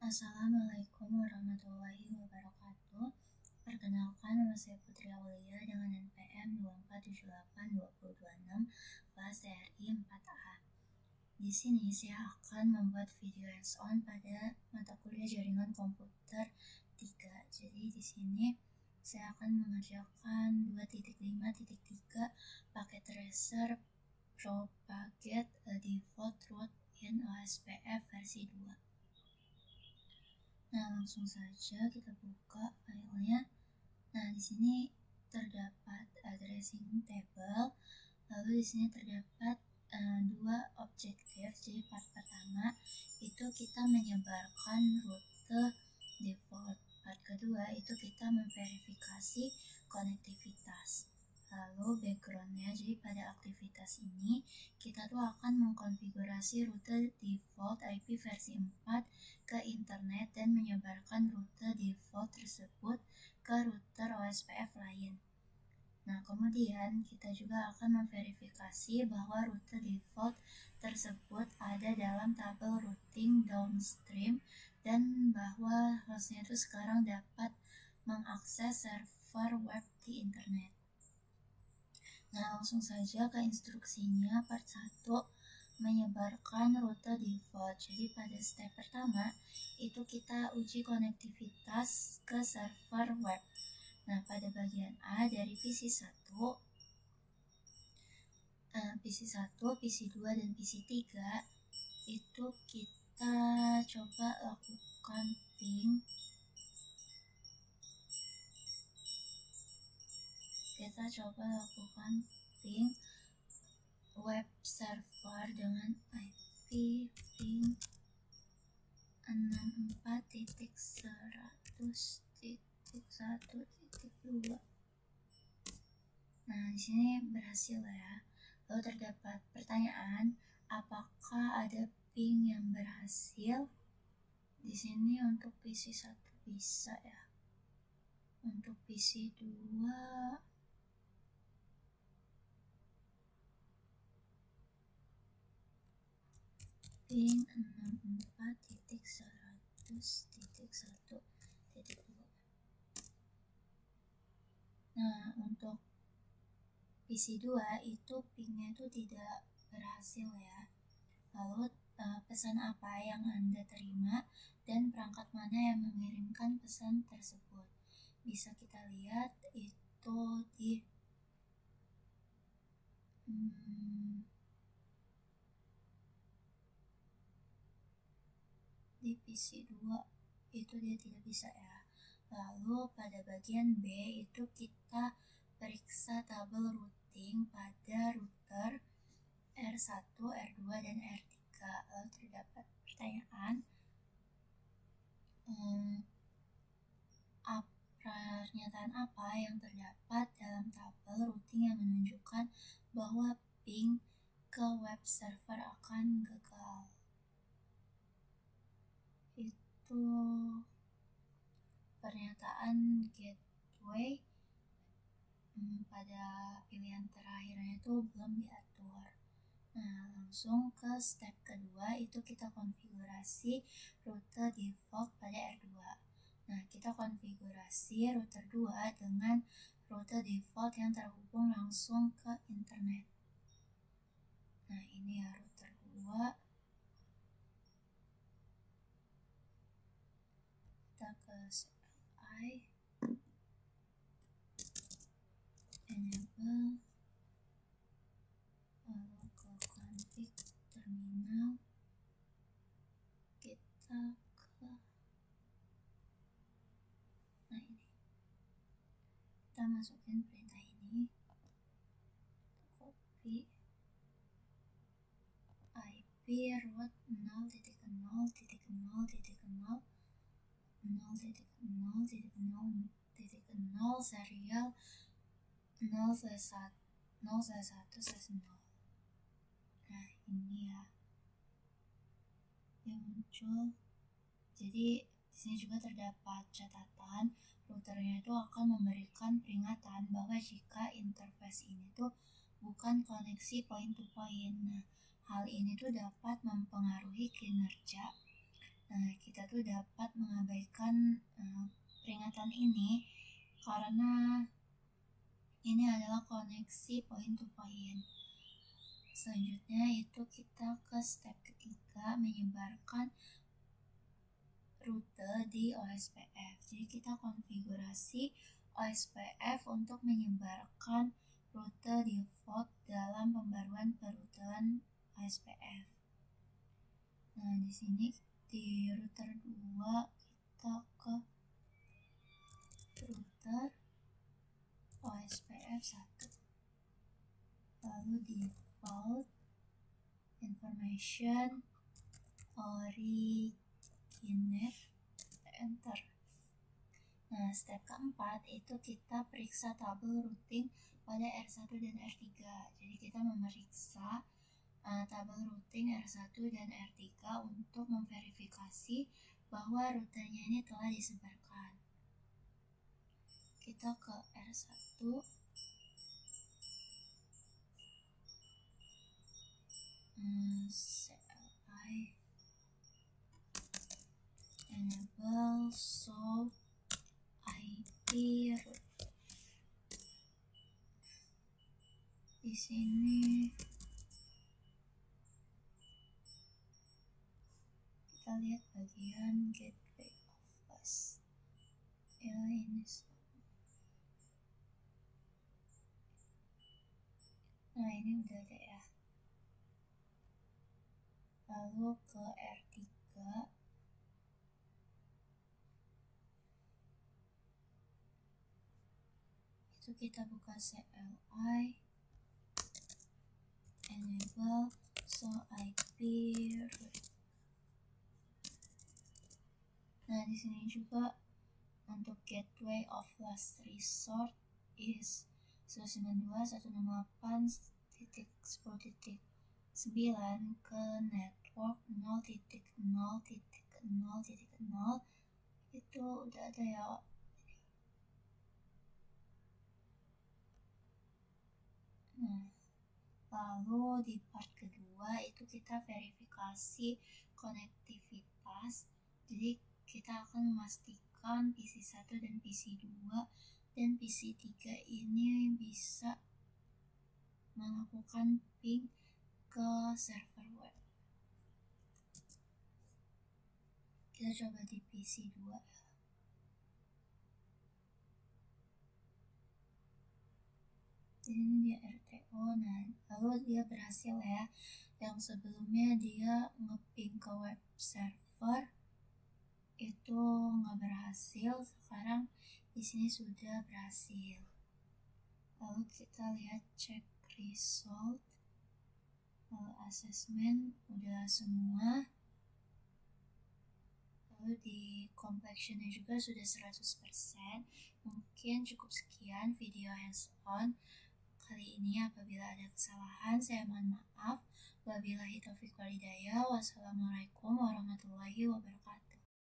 Assalamualaikum warahmatullahi wabarakatuh. Perkenalkan, nama saya Putri Aulia dengan NPM 24782026, kelas TRI 4A. Di sini saya akan membuat video hands-on pada mata kuliah jaringan komputer 3. Jadi di sini saya akan mengerjakan 2.5.3 paket tracer propagate default root in OSPF versi 2. Nah, langsung saja kita buka filenya. Nah, di sini terdapat addressing table. Lalu di sini terdapat dua objektif. Jadi part pertama itu kita menyebarkan rute default. Part kedua itu kita memverifikasi konektivitas. Lalu backgroundnya, jadi pada aktivitas ini kita tuh akan mengkonfigurasi rute default IP versi 4 ke internet dan menyebarkan rute default tersebut ke router OSPF lain. Nah, kemudian kita juga akan memverifikasi bahwa rute default tersebut ada dalam tabel routing downstream dan bahwa hostnya itu sekarang dapat mengakses server web di internet. Nah, langsung saja ke instruksinya. Part 1, menyebarkan rute default. Jadi pada step pertama itu kita uji konektivitas ke server web. Nah, pada bagian A dari PC1, PC2 dan PC3 itu kita coba lakukan ping. Web server dengan IP ping 64.100.1.2. Nah, di sini berhasil ya. Lalu terdapat pertanyaan, apakah ada ping yang berhasil? Di sini untuk PC1 bisa ya. Untuk PC2 ping 64.100.1.2. Nah, untuk PC2 itu pingnya itu tidak berhasil ya. Lalu pesan apa yang Anda terima dan perangkat mana yang mengirimkan pesan tersebut? Bisa kita lihat itu di PC2 itu dia tidak bisa ya. Lalu pada bagian B itu kita periksa tabel routing pada router R1, R2, dan R3. Lalu terdapat pertanyaan, pernyataan apa yang terdapat dalam tabel routing yang menunjukkan bahwa ping ke web server akan gagal? Itu pernyataan gateway pada pilihan terakhirnya itu belum diatur. Nah, langsung ke step kedua itu kita konfigurasi rute default pada R2. Nah, kita konfigurasi router 2 dengan rute default yang terhubung langsung ke internet. Nah, ini ya router 2. Kita ke CLI, enable, lalu ke config terminal, kita ke ini, kita masukin perintah ini, copy IP root 0.0.0.0.0.0 serial 0/1/0. Nah, ini ya yang muncul. Jadi di sini juga terdapat catatan, routernya itu akan memberikan peringatan bahwa jika interface ini tuh bukan koneksi point to point. Nah, hal ini tuh dapat mempengaruhi kinerja. Nah, kita tuh dapat mengabaikan peringatan ini karena ini adalah koneksi point to point. Selanjutnya itu kita ke step ketiga, menyebarkan rute di OSPF. Jadi kita konfigurasi OSPF untuk menyebarkan rute default dalam pembaruan perutean OSPF. Nah, di sini di router 2 kita ke router OSPF 1. Lalu default information originate, enter. Nah, step keempat itu kita periksa tabel routing pada R1 dan R3. Jadi kita memeriksa tabel routing R1 dan R3 untuk memverifikasi bahwa rutenya ini telah disebarkan. Kita ke R1, CLI enable show IP route. Di sini kita lihat bagian gateway of bus. Ya, ini nah, ini udah ada ya. Lalu ke R3, itu kita buka CLI enable show IP route. Nah, di sini juga untuk gateway of last resort is 192.168.10.9 ke network 0.0.0.0 itu udah ada ya. Nah, lalu di part kedua itu kita verifikasi konektivitas. Jadi kita akan memastikan PC1 dan PC2 dan PC3 ini bisa melakukan ping ke server web. Kita coba di PC2 ya. Jadi ini dia RTO. Nah, lalu dia berhasil ya. Yang sebelumnya dia ngeping ke web server itu nggak berhasil, sekarang di sini sudah berhasil. Lalu kita lihat cek result, lalu assessment udah semua. Lalu di complexionnya juga sudah 100%. Mungkin cukup sekian video hands on kali ini. Apabila ada kesalahan saya mohon maaf. Wabillahi taufiq wal hidayah. Wassalamualaikum warahmatullahi wabarakatuh.